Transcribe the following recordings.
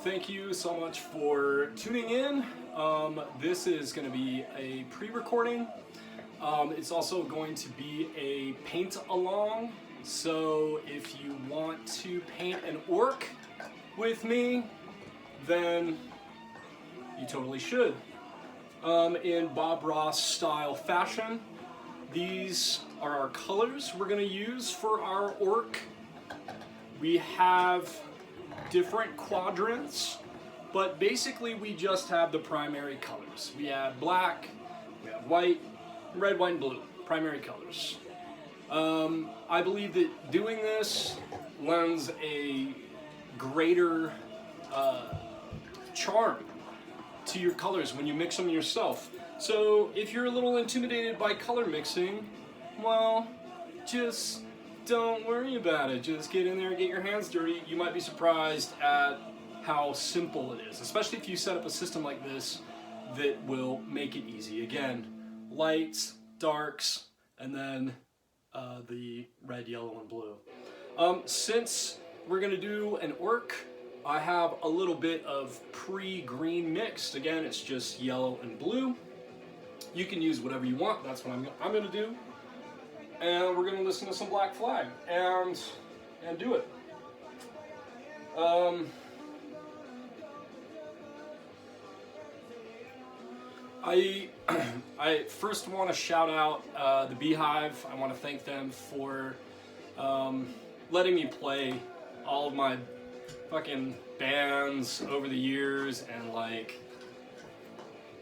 Thank you so much for tuning in. This is going to be a pre-recording. It's also going to be a paint along. So if you want to paint an orc with me, then you totally should. In Bob Ross style fashion, these are our colors we're going to use for our orc. We have different quadrants, but basically we just have the primary colors. We have black, we have white, red, white, and blue, primary colors. I believe that doing this lends a greater charm to your colors when you mix them yourself. So if you're a little intimidated by color mixing, well, just don't worry about it. Just get in there and get your hands dirty. You might be surprised at how simple it is, especially if you set up a system like this that will make it easy. Again, lights, darks, and then the red, yellow, and blue. Since we're gonna do an orc, I have a little bit of pre-green mixed. Again, it's just yellow and blue. You can use whatever you want. That's what I'm gonna do. And we're gonna listen to some Black Flag and do it. I first want to shout out the Beehive. I want to thank them for letting me play all of my fucking bands over the years, and like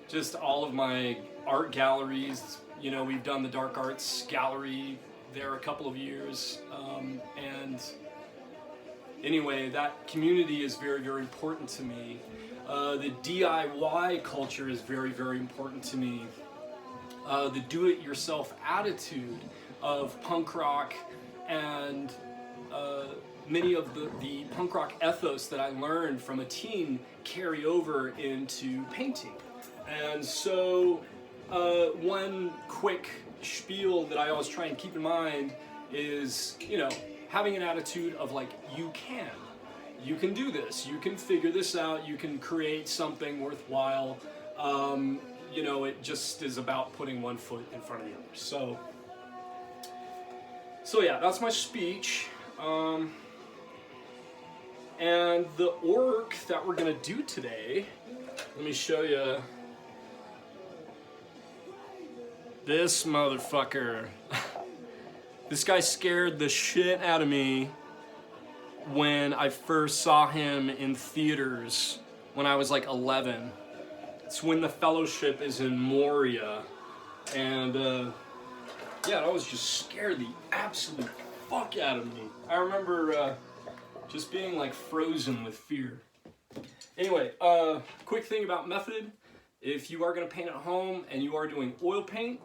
just all of my art galleries. You know, we've done the Dark Arts Gallery there a couple of years, and anyway, that community is very, very important to me. The DIY culture is very, very important to me. The do-it-yourself attitude of punk rock and many of the punk rock ethos that I learned from a teen carry over into painting. And so one quick spiel that I always try and keep in mind is, you know, having an attitude of like, you can do this, you can figure this out, you can create something worthwhile. You know, it just is about putting one foot in front of the other. So yeah, that's my speech. And the orc that we're gonna do today, let me show you. This motherfucker. This guy scared the shit out of me when I first saw him in theaters when I was like 11. It's when the Fellowship is in Moria. And yeah, that was just scared the absolute fuck out of me. I remember just being like frozen with fear. Anyway, quick thing about method. If you are gonna paint at home and you are doing oil paint,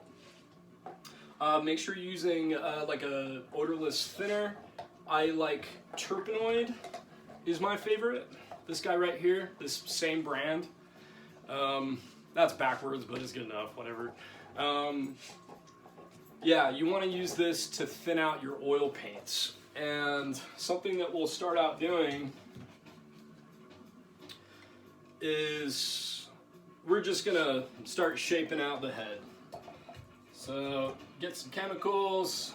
make sure you're using like a odorless thinner. I like Terpenoid is my favorite. This guy right here, this same brand. That's backwards, but it's good enough, whatever. Yeah, you want to use this to thin out your oil paints. And something that we'll start out doing is we're just gonna start shaping out the head. So get some chemicals,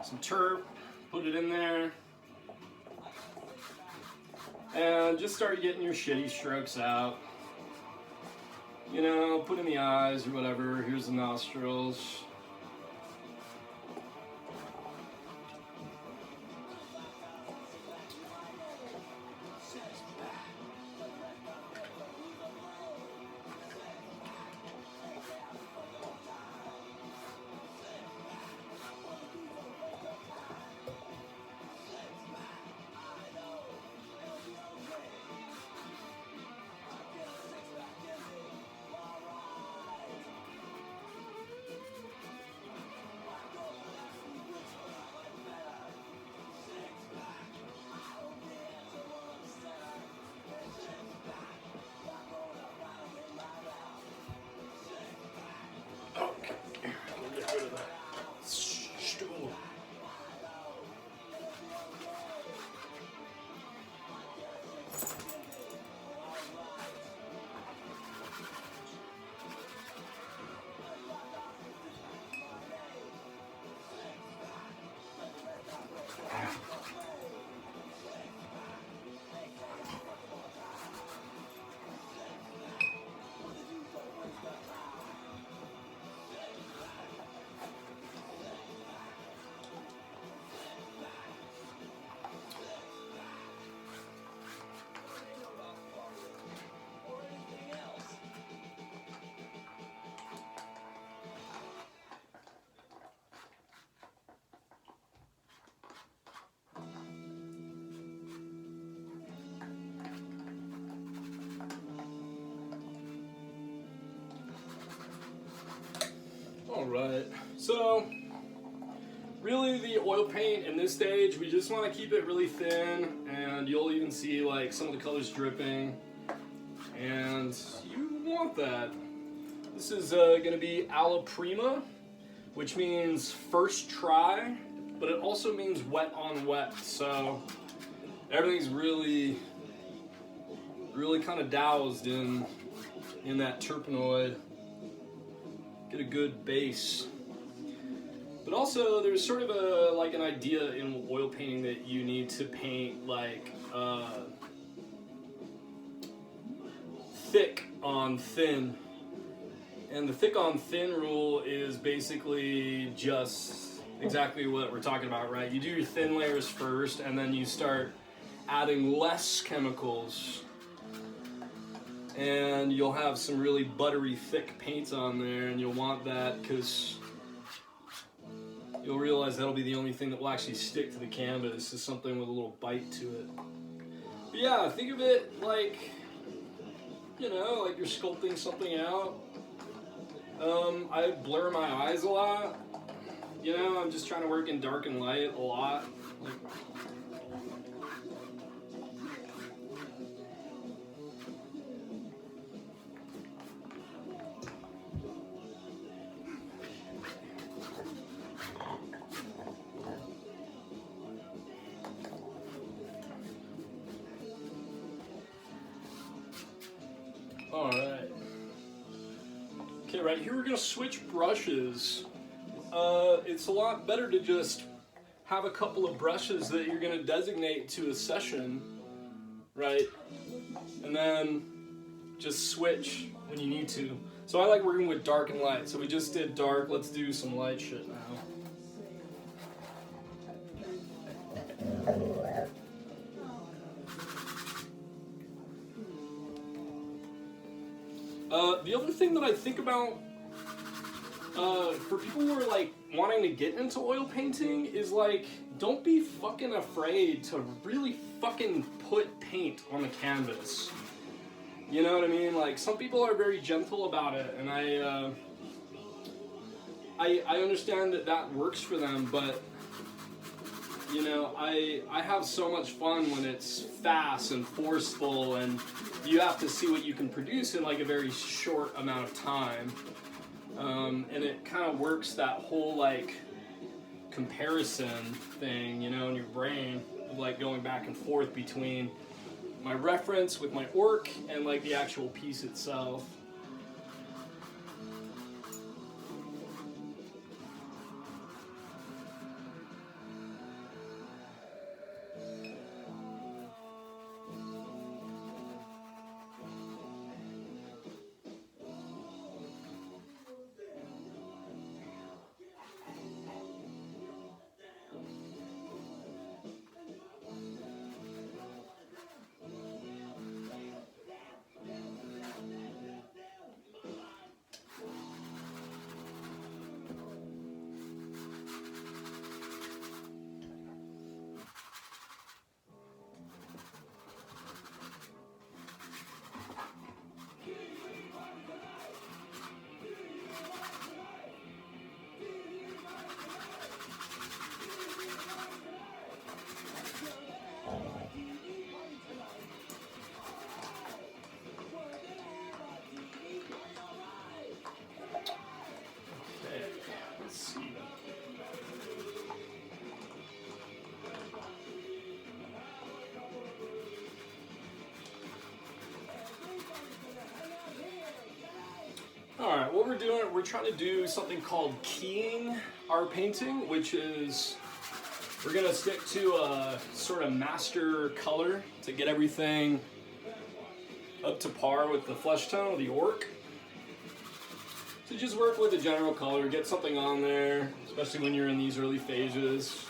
some terp, put it in there, and just start getting your shitty strokes out. You know, put in the eyes or whatever. Here's the nostrils. Alright, so really the oil paint in this stage, we just want to keep it really thin, and you'll even see like some of the colors dripping, and you want that. This is going to be alla prima, which means first try, but it also means wet on wet, so everything's really kind of doused in that terpenoid. Get a good base. But also, there's sort of an idea in oil painting that you need to paint like thick on thin. And the thick on thin rule is basically just exactly what we're talking about, right? You do your thin layers first, and then you start adding less chemicals, and you'll have some really buttery thick paints on there, and you'll want that because you'll realize that'll be the only thing that will actually stick to the canvas, is something with a little bite to it. But yeah, think of it like, you know, like you're sculpting something out. I blur my eyes a lot. You know, I'm just trying to work in dark and light a lot. Like, alright. Okay, right here we're going to switch brushes. It's a lot better to just have a couple of brushes that you're going to designate to a session, right? And then just switch when you need to. So I like working with dark and light. So we just did dark, let's do some light shit now. The other thing that I think about for people who are like wanting to get into oil painting is like, don't be fucking afraid to really fucking put paint on the canvas. You know what I mean? Like, some people are very gentle about it, and I understand that works for them, but you know, I have so much fun when it's fast and forceful, and you have to see what you can produce in like a very short amount of time. And it kind of works that whole like comparison thing, you know, in your brain, of like going back and forth between my reference with my orc and like the actual piece itself. Alright, what we're doing, we're trying to do something called keying our painting, which is we're going to stick to a sort of master color to get everything up to par with the flesh tone of the orc. So just work with the general color, get something on there, especially when you're in these early phases.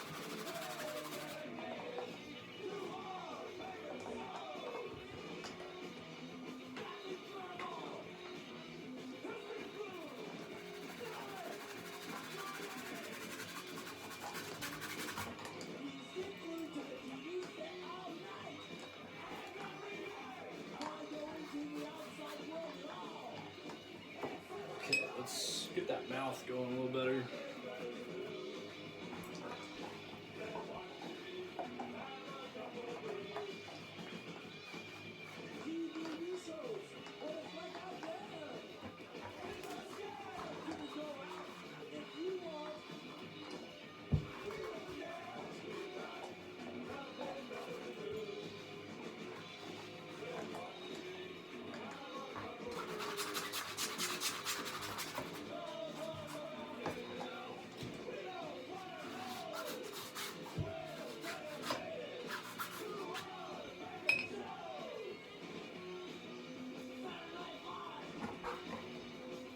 Get that mouth going a little better.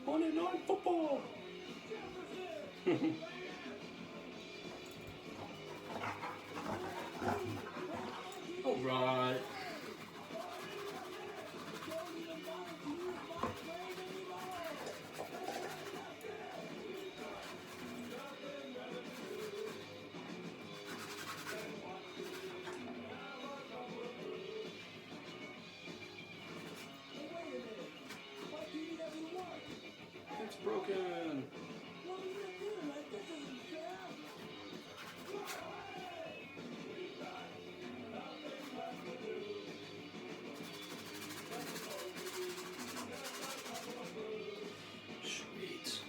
Monday Night Football. All right. It's broken. Sweet.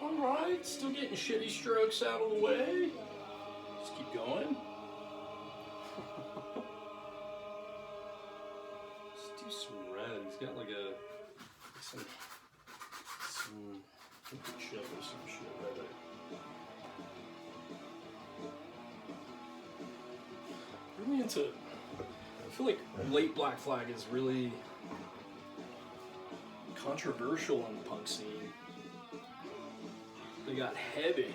Alright, still getting shitty strokes out of the way. Let's keep going. Let's do some red. He's got like some chip or some shit right there. Really into, I feel like late Black Flag is really controversial in the punk scene. They got heavy.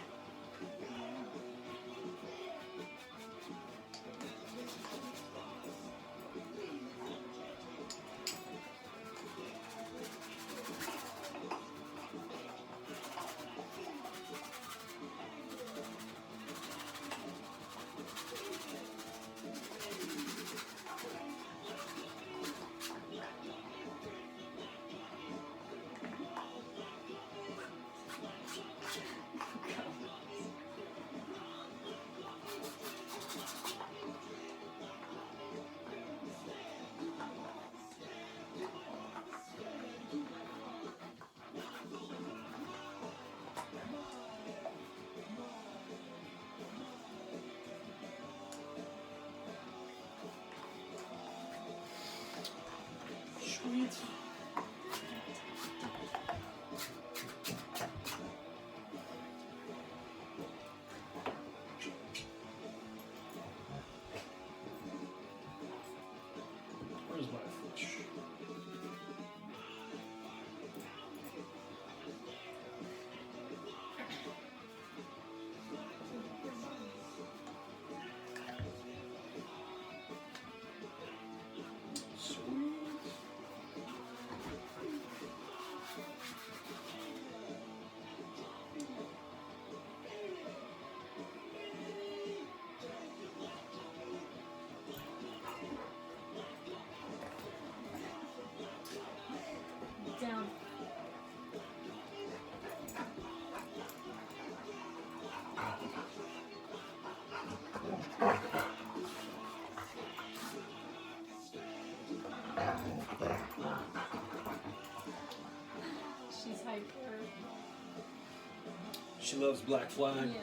Sweet. Where's my fish? Down. She's hyper. She loves Black Flag. Yeah.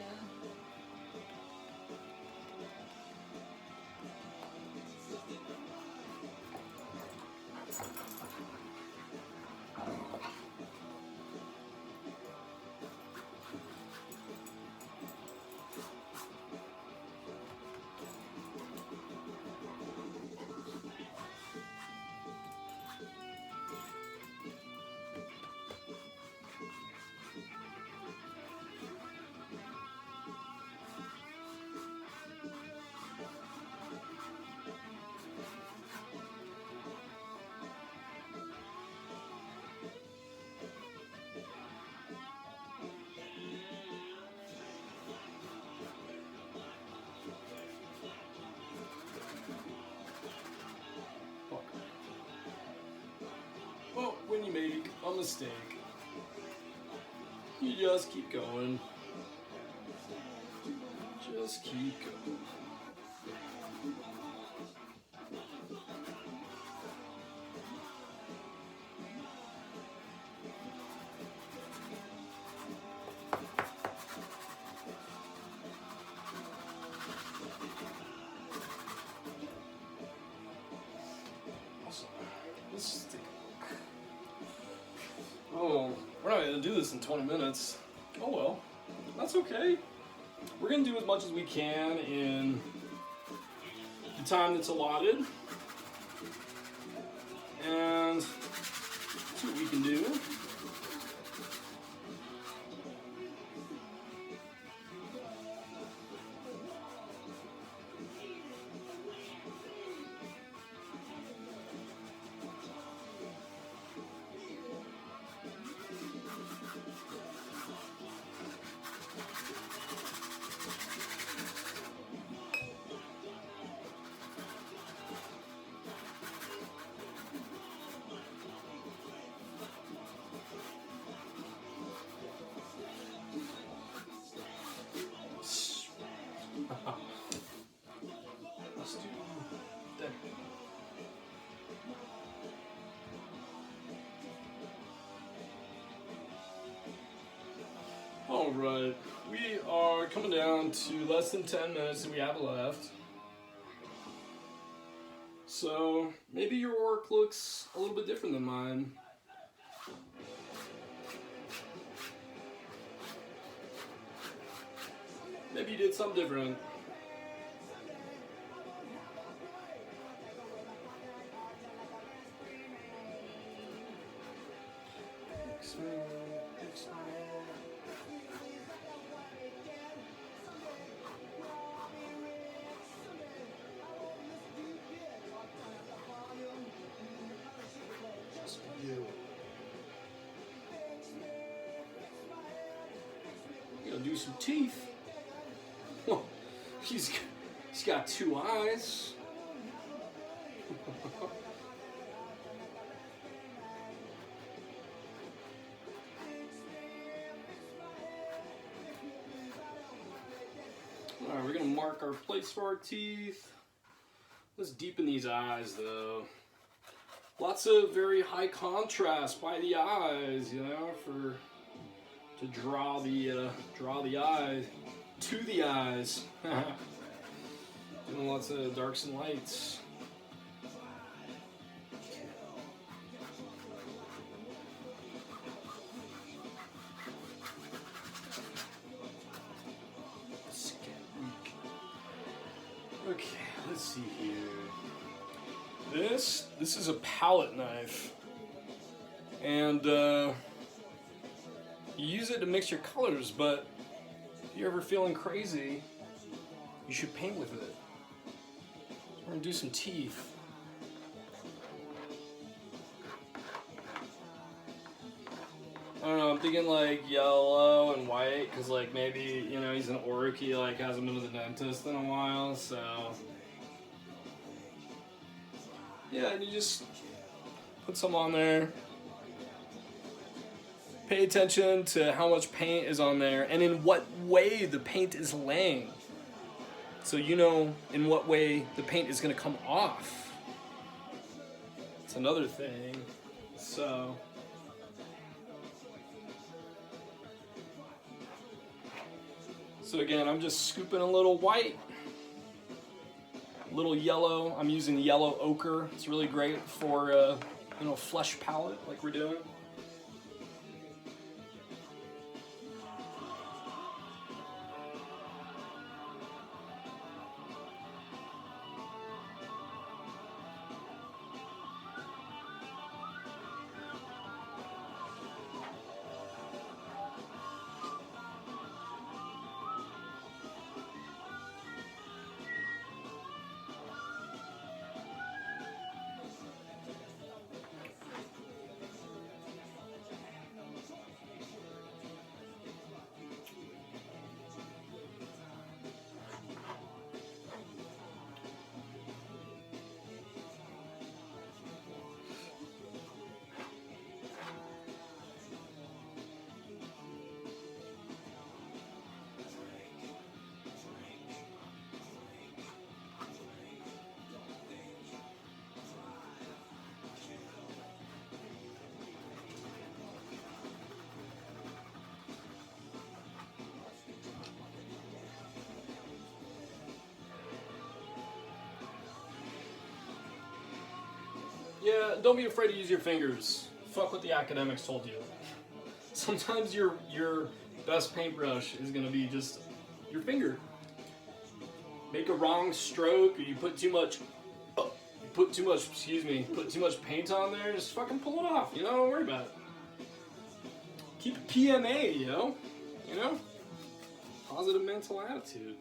a mistake. You just keep going. Just keep going. Let's take a look. Oh, we're not going to do this in 20 minutes. Oh well, that's okay. We're going to do as much as we can in the time that's allotted. And see what we can do. Let's do that. Alright, we are coming down to less than 10 minutes that we have left. So maybe your work looks a little bit different than mine. Maybe you did something different. Gonna do some teeth. Oh, he's got two eyes. Alright, we're gonna mark our place for our teeth. Let's deepen these eyes though. Lots of very high contrast by the eyes, you know, to draw the eye to the eyes. Doing lots of darks and lights. Okay, let's see here. This is a palette knife, and you use it to mix your colors, but if you're ever feeling crazy, you should paint with it. We're gonna do some teeth. I don't know, I'm thinking like yellow and white, because like maybe, you know, he's an orc, he like hasn't been to the dentist in a while, so yeah, and you just put some on there. Pay attention to how much paint is on there and in what way the paint is laying. So you know in what way the paint is going to come off. It's another thing. So again, I'm just scooping a little white, a little yellow. I'm using yellow ochre. It's really great for you know, flesh palette like we're doing. don't be afraid to use your fingers. Fuck what the academics told you. Sometimes your best paintbrush is gonna be just your finger. Make a wrong stroke, or you put too much paint on there, just fucking pull it off, you know, don't worry about it. Keep it PMA, you know? Positive mental attitude.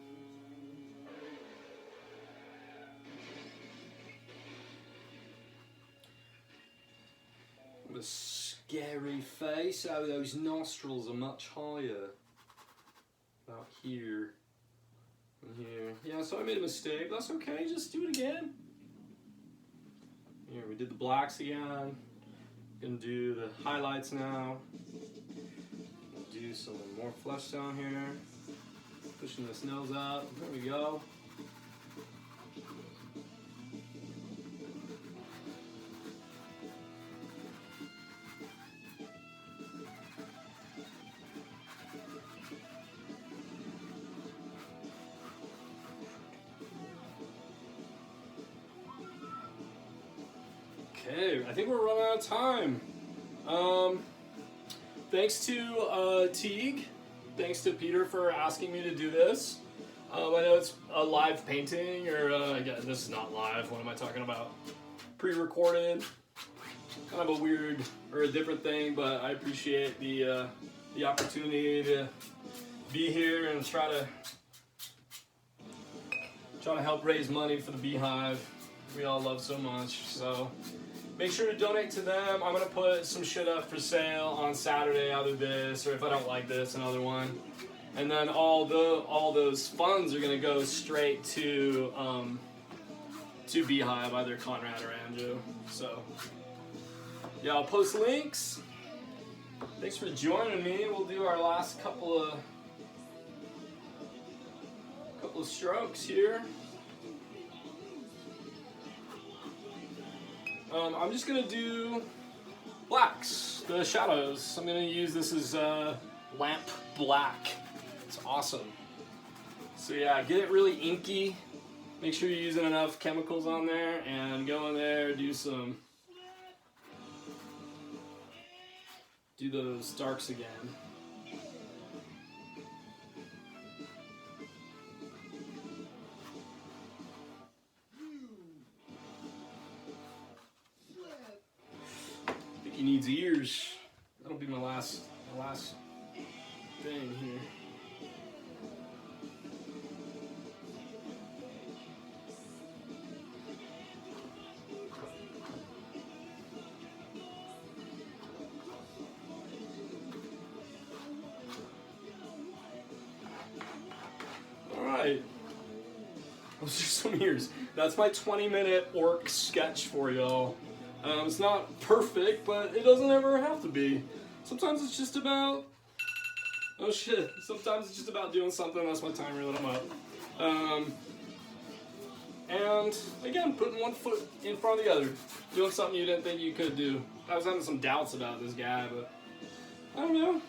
A scary face. Oh, those nostrils are much higher. About here. And here. Yeah, so I made a mistake. That's okay, just do it again. Here, we did the blacks again. Gonna do the highlights now. Do some more flesh down here. Pushing this nose up. There we go. Okay, I think we're running out of time. Thanks to Teague. Thanks to Peter for asking me to do this. I know it's a live painting, or yeah, this is not live. What am I talking about? Pre-recorded. Kind of a weird or a different thing, but I appreciate the opportunity to be here and try to help raise money for the Beehive. We all love so much, so. Make sure to donate to them. I'm gonna put some shit up for sale on Saturday, either this, or if I don't like this, another one. And then all those funds are gonna go straight to Beehive, either Conrad or Andrew. So yeah, I'll post links. Thanks for joining me. We'll do our last couple of strokes here. I'm just gonna do blacks, the shadows. I'm gonna use this as lamp black. It's awesome. So yeah, get it really inky. Make sure you're using enough chemicals on there, and go in there, do those darks again. He needs ears. That'll be my last thing here. All right. Those are some ears. That's my 20-minute orc sketch for y'all. It's not perfect, but it doesn't ever have to be. Sometimes it's just about... Oh shit. Sometimes it's just about doing something. That's my timer that I'm up. And again, putting one foot in front of the other. Doing something you didn't think you could do. I was having some doubts about this guy, but I don't know.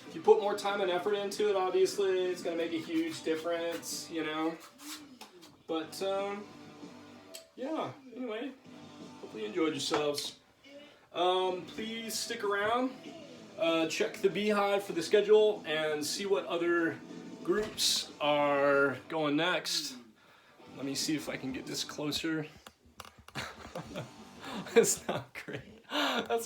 If you put more time and effort into it, obviously, it's going to make a huge difference, you know? But, yeah, anyway. Hopefully you enjoyed yourselves. Please stick around. Check the Beehive for the schedule and see what other groups are going next. Let me see if I can get this closer. It's not great. That's